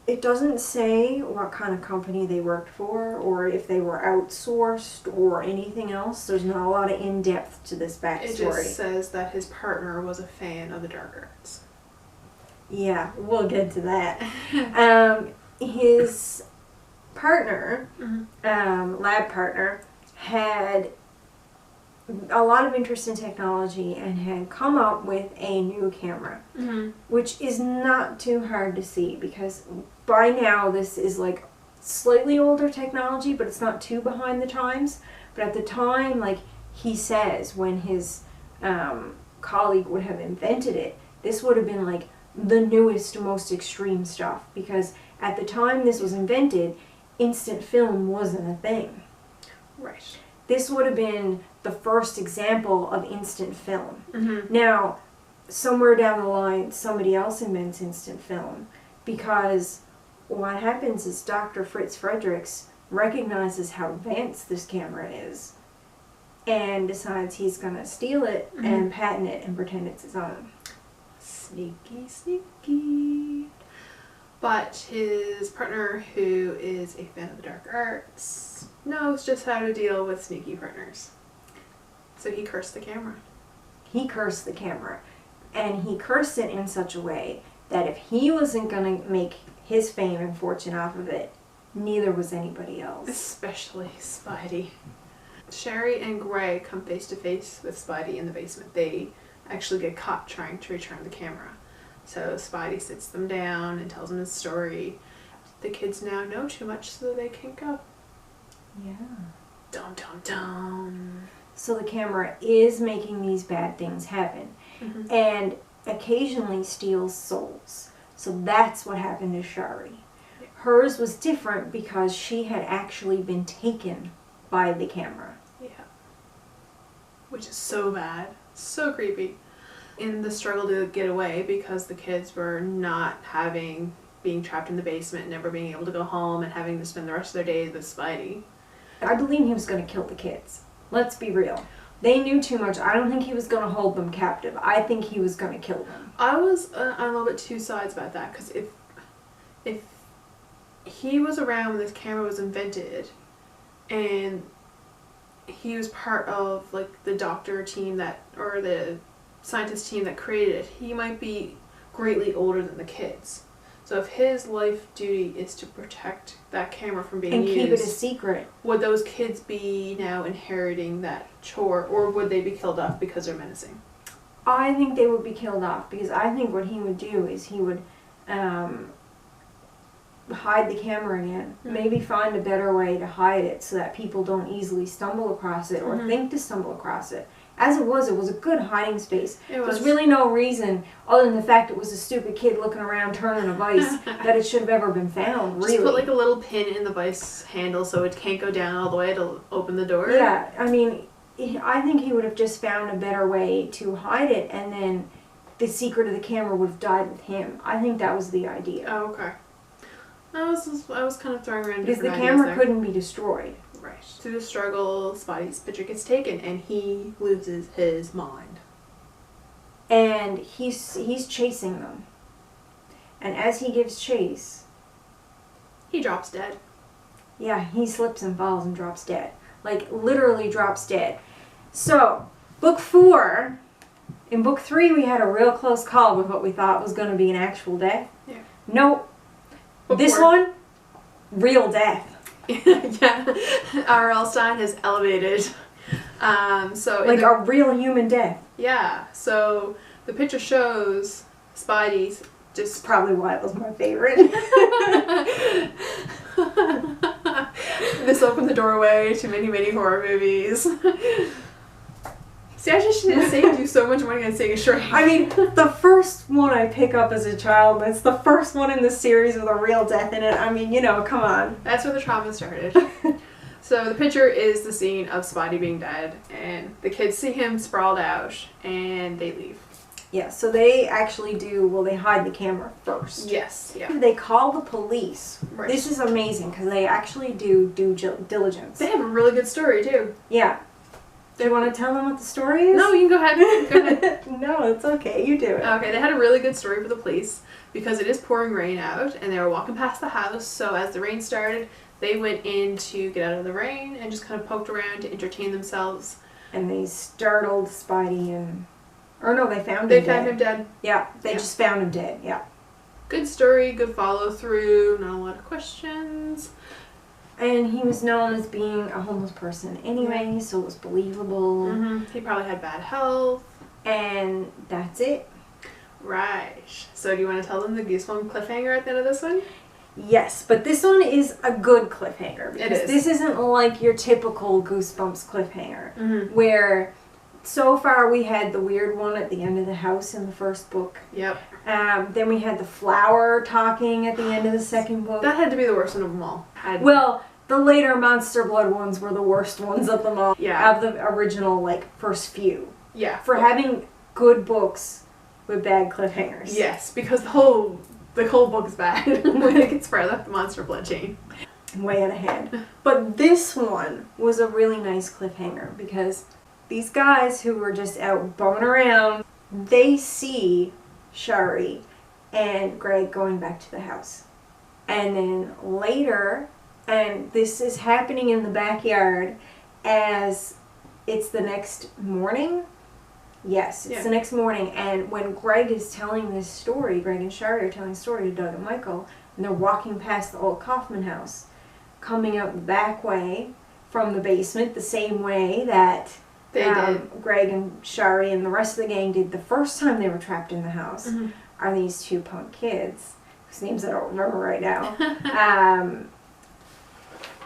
It doesn't say what kind of company they worked for, or if they were outsourced, or anything else. There's not a lot of in-depth to this backstory. It just says that his partner was a fan of the dark arts. Yeah, we'll get to that. His partner, lab partner, had a lot of interest in technology and had come up with a new camera, which is not too hard to see because by now this is slightly older technology, but it's not too behind the times. But at the time, he says, when his colleague would have invented it, this would have been the newest, most extreme stuff, because at the time this was invented, instant film wasn't a thing. Right. This would have been the first example of instant film. Mm-hmm. Now, somewhere down the line, somebody else invents instant film, because what happens is Dr. Fritz Fredericks recognizes how advanced this camera is and decides he's going to steal it and patent it and pretend it's his own. Sneaky, sneaky. But his partner, who is a fan of the dark arts, knows just how to deal with sneaky partners. So he cursed the camera. He cursed the camera. And he cursed it in such a way that if he wasn't going to make his fame and fortune off of it, neither was anybody else. Especially Spidey. Sherry and Gray come face to face with Spidey in the basement. They actually get caught trying to return the camera. So Spidey sits them down and tells them his story. The kids now know too much, so they can't go. Yeah. Dum dum dum. So the camera is making these bad things happen. Mm-hmm. And occasionally steals souls. So that's what happened to Shari. Yeah. Hers was different because she had actually been taken by the camera. Yeah. Which is so bad. So creepy. In the struggle to get away, because the kids were not being trapped in the basement, never being able to go home, and having to spend the rest of their days with Spidey. I believe he was going to kill the kids. Let's be real. They knew too much. I don't think he was going to hold them captive. I think he was going to kill them. I was on a little bit two sides about that, because if he was around when this camera was invented, and he was part of the doctor team or the scientist team that created it, he might be greatly older than the kids. So if his life duty is to protect that camera from being used, and keep it a secret, would those kids be now inheriting that chore, or would they be killed off because they're menacing? I think they would be killed off, because I think what he would do is he would hide the camera again. Mm-hmm. Maybe find a better way to hide it so that people don't easily stumble across it or think to stumble across it. As it was a good hiding space. There's really no reason, other than the fact it was a stupid kid looking around turning a vice, that it should have ever been found, really. Just put a little pin in the vice handle so it can't go down all the way to open the door. Yeah, I mean, I think he would have just found a better way to hide it, and then the secret of the camera would have died with him. I think that was the idea. Oh, okay. I was kind of throwing around because the different camera ideas couldn't be destroyed. Right. Through the struggle, Spidey's picture gets taken, and he loses his mind. And he's chasing them. And as he gives chase, he drops dead. Yeah, he slips and falls and drops dead. Like, literally drops dead. So, book 4, in book 3 we had a real close call with what we thought was going to be an actual death. Yeah. Nope. Book this 4. one, real death. Yeah. R.L. Stein has elevated. So like a real human death. Yeah. So the picture shows Spidey's just probably why it was my favorite. This opened the doorway to many, many horror movies. See, I just should have saved you so much money on saying a shrink. I mean, the first one I pick up as a child, but it's the first one in the series with a real death in it. I mean, you know, come on. That's where the trauma started. So the picture is the scene of Spidey being dead, and the kids see him sprawled out, and they leave. Yeah, so they actually do, well, they hide the camera first. Yes, yeah. They call the police. Right. This is amazing, because they actually do due diligence. They have a really good story, too. Yeah. Do you want to tell them what the story is? No, you can go ahead. Go ahead. No, it's okay. You do it. Okay, they had a really good story for the police, because it is pouring rain out, and they were walking past the house, so as the rain started, they went in to get out of the rain, and just kind of poked around to entertain themselves. And they startled Spidey and... Or no, they found him dead. They found him dead. Yeah, they just found him dead, yeah. Good story, good follow through, not a lot of questions. And he was known as being a homeless person anyway, so it was believable. Mm-hmm. He probably had bad health. And that's it. Right. So do you want to tell them the Goosebumps cliffhanger at the end of this one? Yes, but this one is a good cliffhanger. Because it is. This isn't like your typical Goosebumps cliffhanger. Mm-hmm. Where... So far, we had the weird one at the end of the house in the first book. Yep. Then we had the flower talking at the end of the second book. That had to be the worst one of them all. Well, the later Monster Blood ones were the worst ones of them all. Yeah. Of the original, like, first few. Yeah. For having good books with bad cliffhangers. Yes, because the whole book is bad when it gets further up the Monster Blood chain. Way out of hand. But this one was a really nice cliffhanger because... These guys who were just out bumming around, they see Shari and Greg going back to the house. And then later, and this is happening in the backyard as it's the next morning. Yes, it's the next morning. And when Greg is telling this story, Greg and Shari are telling a story to Doug and Michael, and they're walking past the old Coffman house, coming out the back way from the basement, the same way that... They did. Greg and Shari and the rest of the gang did the first time they were trapped in the house. Mm-hmm. Are these two punk kids whose names I don't remember right now.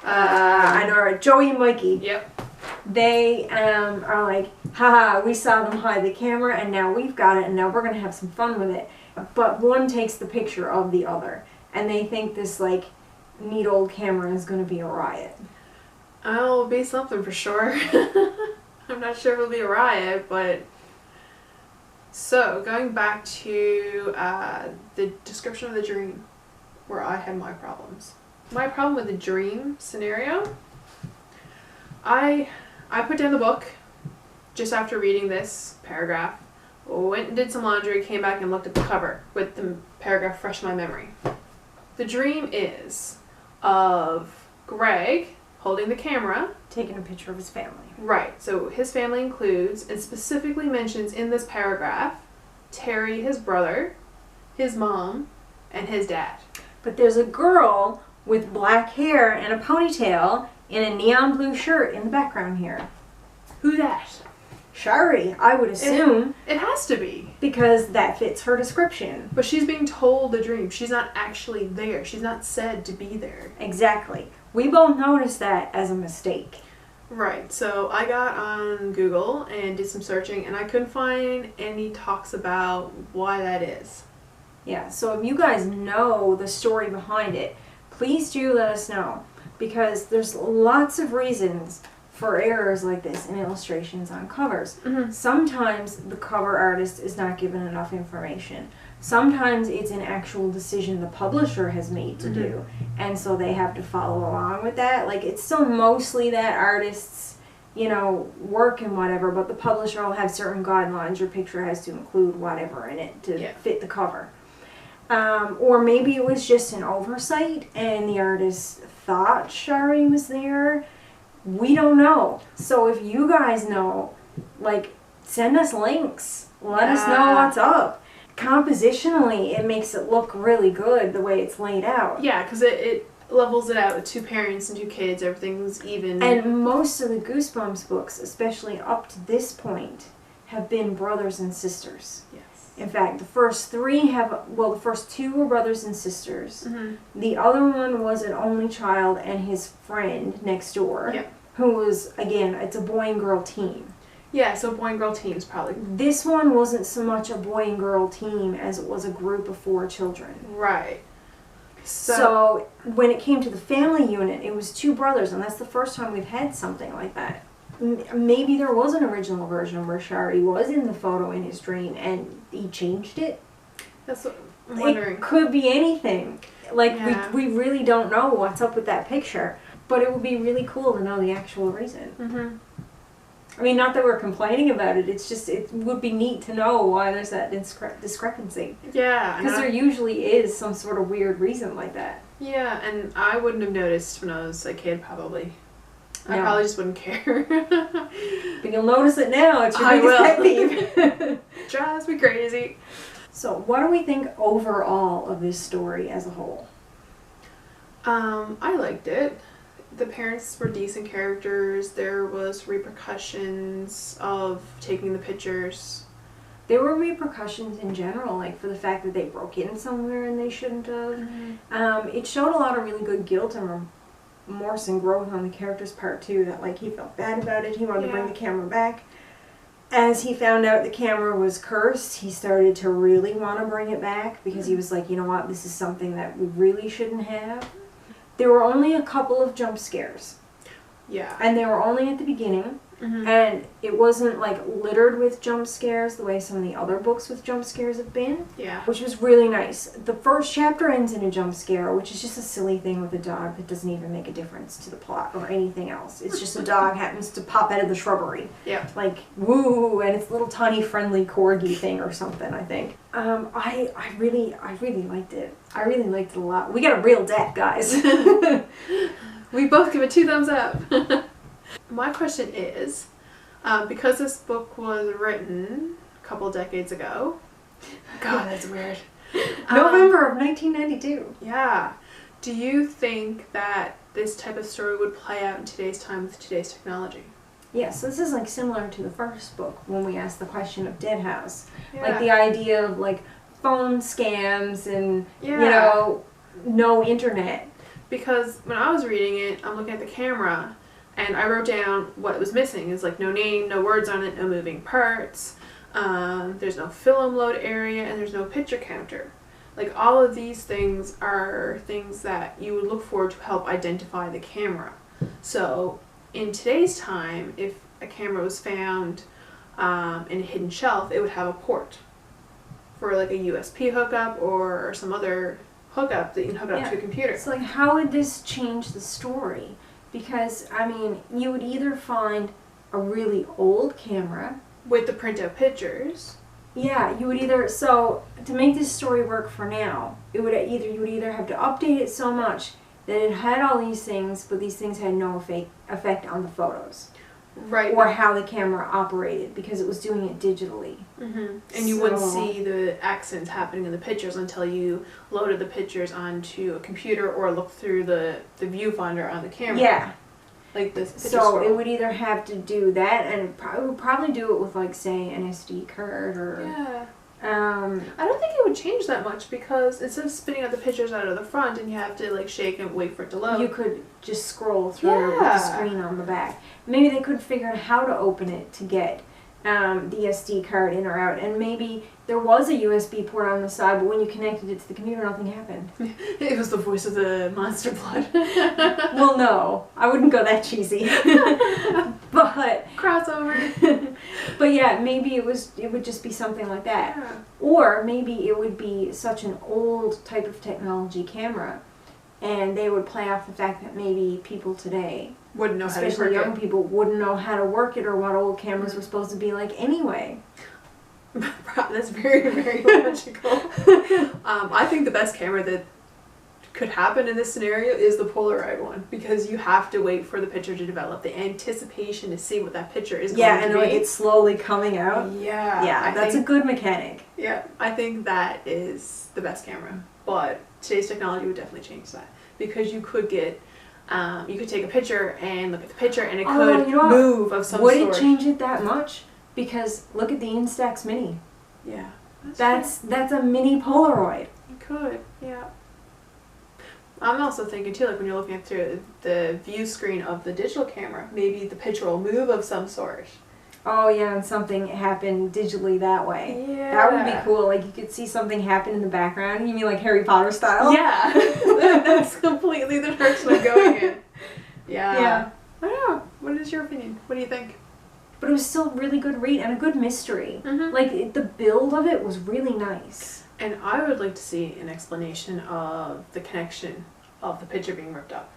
I know Joey and Mikey. Yep. They are like, haha, we saw them hide the camera and now we've got it and now we're gonna have some fun with it. But one takes the picture of the other and they think this like neat old camera is gonna be a riot. Oh, it'll be something for sure. I'm not sure if it'll be a riot, but... So, going back to the description of the dream, where I had my problems. My problem with the dream scenario, I put down the book just after reading this paragraph, went and did some laundry, came back and looked at the cover with the paragraph fresh in my memory. The dream is of Greg holding the camera. Taking a picture of his family. Right, so his family includes, and specifically mentions in this paragraph, Terry, his brother, his mom, and his dad. But there's a girl with black hair and a ponytail in a neon blue shirt in the background here. Who that? Shari, I would assume. It has to be. Because that fits her description. But she's being told the dream. She's not actually there. She's not said to be there. Exactly. We both noticed that as a mistake. Right, so I got on Google and did some searching and I couldn't find any talks about why that is. Yeah, so if you guys know the story behind it, please do let us know. Because there's lots of reasons for errors like this in illustrations on covers. Mm-hmm. Sometimes the cover artist is not given enough information. Sometimes it's an actual decision the publisher has made to do, and so they have to follow along with that. Like, it's still mostly that artist's, you know, work and whatever, but the publisher will have certain guidelines. Your picture has to include whatever in it to fit the cover. Or maybe it was just an oversight and the artist thought Shari was there. We don't know. So if you guys know, like, send us links. Let us know what's up. Compositionally, it makes it look really good the way it's laid out. Yeah, because it levels it out with 2 parents and 2 kids. Everything's even. And most of the Goosebumps books, especially up to this point, have been brothers and sisters. Yes. In fact, the first 3 have, well, the first 2 were brothers and sisters. Mm-hmm. The other one was an only child and his friend next door, who was, again, it's a boy and girl team. Yeah, so boy and girl teams probably. This one wasn't so much a boy and girl team as it was a group of 4 children. Right. So when it came to the family unit, it was 2 brothers, and that's the first time we've had something like that. Maybe there was an original version where Shari was in the photo in his dream and he changed it. That's what I'm wondering. It could be anything. Like, we really don't know what's up with that picture, but it would be really cool to know the actual reason. Mm-hmm. I mean, not that we're complaining about it, it's just, it would be neat to know why there's that discrepancy. Yeah. Because there usually is some sort of weird reason like that. Yeah, and I wouldn't have noticed when I was a kid, probably. No. I probably just wouldn't care. But you'll notice it now. It's your biggest pet peeve. Drives me crazy. So, what do we think overall of this story as a whole? I liked it. The parents were decent characters. There was repercussions of taking the pictures. There were repercussions in general, like for the fact that they broke in somewhere and they shouldn't have. Mm-hmm. It showed a lot of really good guilt and remorse and growth on the character's part too, that like he felt bad about it, he wanted to bring the camera back. As he found out the camera was cursed, he started to really want to bring it back because he was like, you know what, this is something that we really shouldn't have. There were only a couple of jump scares. Yeah. And they were only at the beginning. Mm-hmm. And it wasn't like littered with jump scares the way some of the other books with jump scares have been. Yeah. Which was really nice. The first chapter ends in a jump scare, which is just a silly thing with a dog that doesn't even make a difference to the plot or anything else. It's just a dog happens to pop out of the shrubbery. Yeah. Like, woo, and it's a little tiny friendly corgi thing or something, I think. I really liked it. I really liked it a lot. We got a real death, guys. We both give it 2 thumbs up. My question is, because this book was written a couple decades ago. God, that's weird. November of 1992. Yeah. Do you think that this type of story would play out in today's time with today's technology? Yeah, so this is like similar to the first book when we asked the question of Deadhouse. Yeah. Like the idea of like phone scams and, you know, no internet. Because when I was reading it, I'm looking at the camera and I wrote down what was missing. It's like no name, no words on it, no moving parts. There's no film load area and there's no picture counter. Like all of these things are things that you would look for to help identify the camera. So in today's time, if a camera was found in a hidden shelf, it would have a port for like a USB hookup or some other hookup that you can hook up to a computer. It's like, how would this change the story? Because, I mean, you would either find a really old camera with the printout pictures. Yeah, you would either, so to make this story work for now, you would either have to update it so much that it had all these things, but these things had no effect on the photos. Right. Or how the camera operated, because it was doing it digitally. Mm-hmm. And you wouldn't see the accents happening in the pictures until you loaded the pictures onto a computer or looked through the viewfinder on the camera. Yeah. Like this picture So scroll. it would either have to do that, and it would probably do it with, like, say, an SD card or... Yeah. I don't think it would change that much because instead of spitting out the pictures out of the front and you have to like shake and wait for it to load, you could just scroll through with the screen on the back. Maybe they could figure out how to open it to get the SD card in or out, and maybe there was a USB port on the side, but when you connected it to the computer, nothing happened. It was the voice of the monster blood. Well, no, I wouldn't go that cheesy. But crossover. But yeah, maybe it would just be something like that. Yeah. Or maybe it would be such an old type of technology camera, and they would play off the fact that maybe people today, Wouldn't know how to especially work young people, wouldn't know how to work it or what old cameras were supposed to be like anyway. That's very, very logical. I think the best camera that could happen in this scenario is the Polaroid one, because you have to wait for the picture to develop, the anticipation to see what that picture is going to and be. like it's slowly coming out. Yeah. Yeah, that's a good mechanic. Yeah, I think that is the best camera. But today's technology would definitely change that, because you could get, you could take a picture and look at the picture, and it could move of some sort. Would it change it that much? Because look at the Instax Mini. Yeah. That's a mini Polaroid. It could, yeah. I'm also thinking too, like when you're looking through the view screen of the digital camera, maybe the picture will move of some sort. Oh yeah, and something happened digitally that way. Yeah. That would be cool. Like you could see something happen in the background. You mean like Harry Potter style? Yeah. That's completely the direction I'm going in. Yeah. Yeah. I don't know. What is your opinion? What do you think? But it was still really good read and a good mystery. Mm-hmm. Like the build of it was really nice. And I would like to see an explanation of the connection of the picture being ripped up.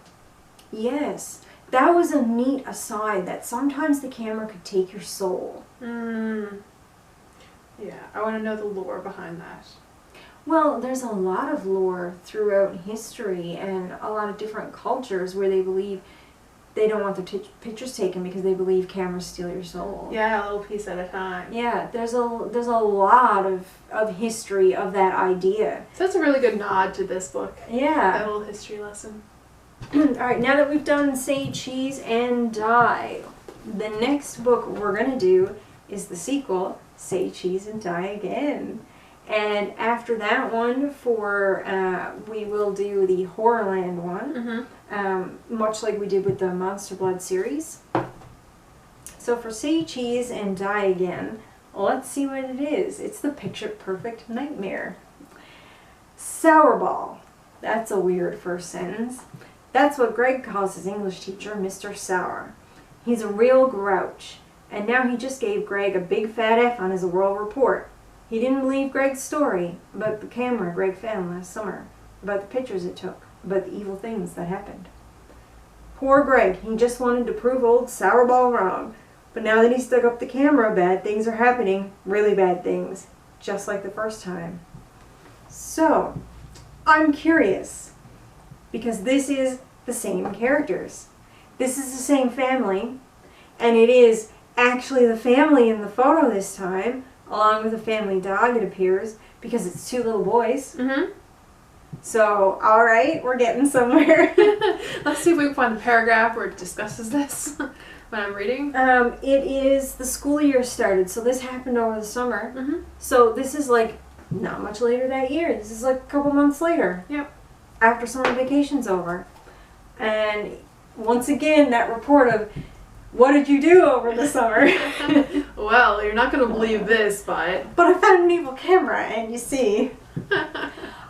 Yes. That was a neat aside that sometimes the camera could take your soul. Yeah, I want to know the lore behind that. Well, there's a lot of lore throughout history and a lot of different cultures where they believe they don't want their pictures taken because they believe cameras steal your soul. Yeah, a little piece at a time. Yeah, there's a lot of history of that idea. So that's a really good nod to this book. Yeah. That little history lesson. Alright, now that we've done Say Cheese and Die, the next book we're going to do is the sequel, Say Cheese and Die Again. And after that one, we will do the Horrorland one, much like we did with the Monster Blood series. So for Say Cheese and Die Again, let's see what it is. It's the Picture Perfect Nightmare. Sourball. That's a weird first sentence. That's what Greg calls his English teacher, Mr. Sour. He's a real grouch, and now he just gave Greg a big fat F on his oral report. He didn't believe Greg's story about the camera Greg found last summer, about the pictures it took, about the evil things that happened. Poor Greg, he just wanted to prove old Sourball wrong, but now that he's dug up the camera, bad things are happening, really bad things, just like the first time. So, I'm curious, because this is the same characters. This is the same family, and it is actually the family in the photo this time, along with a family dog, it appears, because it's two little boys. So, alright, we're getting somewhere. Let's see if we can find the paragraph where it discusses this when I'm reading. It is the school year started, so this happened over the summer. So this is like not much later that year. This is like a couple months later. Yep. After summer vacation's over. And once again, that report of, what did you do over the summer? Well, you're not going to believe this, but I found an evil camera, and you see.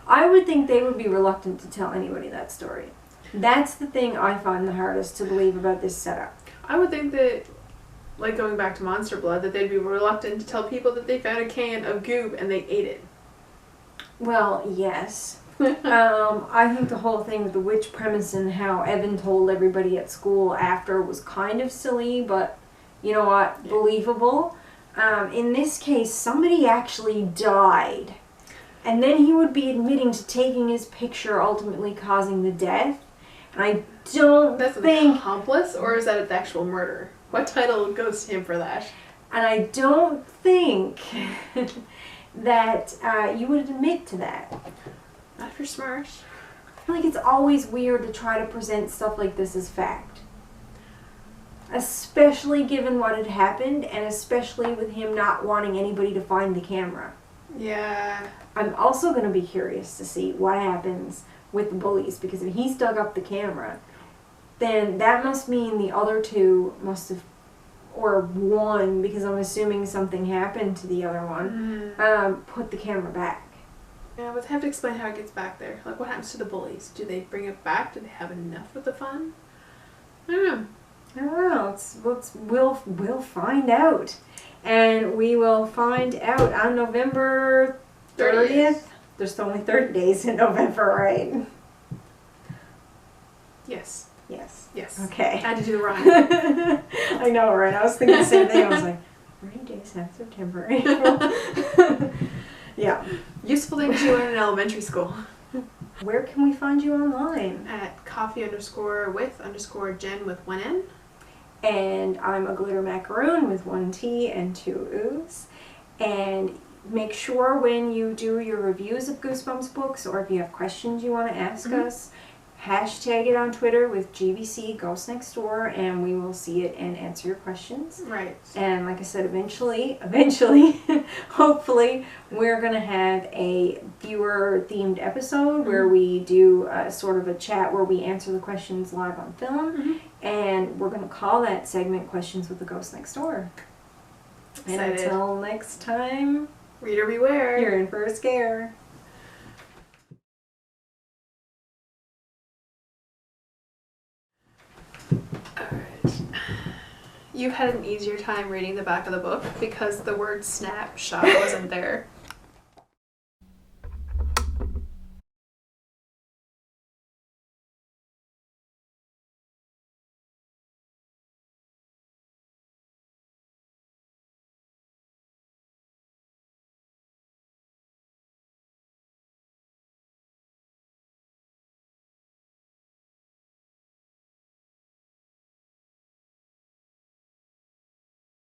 I would think they would be reluctant to tell anybody that story. That's the thing I find the hardest to believe about this setup. I would think that, like going back to Monster Blood, that they'd be reluctant to tell people that they found a can of goop and they ate it. Well, yes. I think the whole thing with the witch premise and how Evan told everybody at school after was kind of silly, but you know what? Believable. In this case, somebody actually died. And then he would be admitting to taking his picture, ultimately causing the death. And I don't think... That's an accomplice, or is that the actual murder? What title goes to him for that? And I don't think that you would admit to that. Not if you're smart. I feel like it's always weird to try to present stuff like this as fact. Especially given what had happened, and especially with him not wanting anybody to find the camera. Yeah. I'm also going to be curious to see what happens with the bullies, because if he's dug up the camera, then that must mean the other two must have or one, because I'm assuming something happened to the other one, put the camera back. Yeah, but they have to explain how it gets back there. Like, what happens to the bullies? Do they bring it back? Do they have enough of the fun? I don't know. I don't know. We'll find out. And we will find out on November 30th. There's only 30 days in November, right? Yes. Yes. Yes. Okay. I had to do the rhyme. I know, right? I was thinking the same thing. I was like, 30 days have September, April. Yeah. Useful things you learn in elementary school. Where can we find you online? At coffee_with_Jen with 1 N. And I'm a glitter macaroon with 1 T and 2 O's. And make sure when you do your reviews of Goosebumps books, or if you have questions you want to ask us, hashtag it on Twitter with GBC Ghost Next Door, and we will see it and answer your questions. Right. And like I said, eventually, hopefully, we're going to have a viewer-themed episode where we do sort of a chat where we answer the questions live on film. And we're going to call that segment Questions with the Ghost Next Door. Excited. And until next time, reader beware. you're in for a scare. Alright. You've had an easier time reading the back of the book because the word snapshot wasn't there.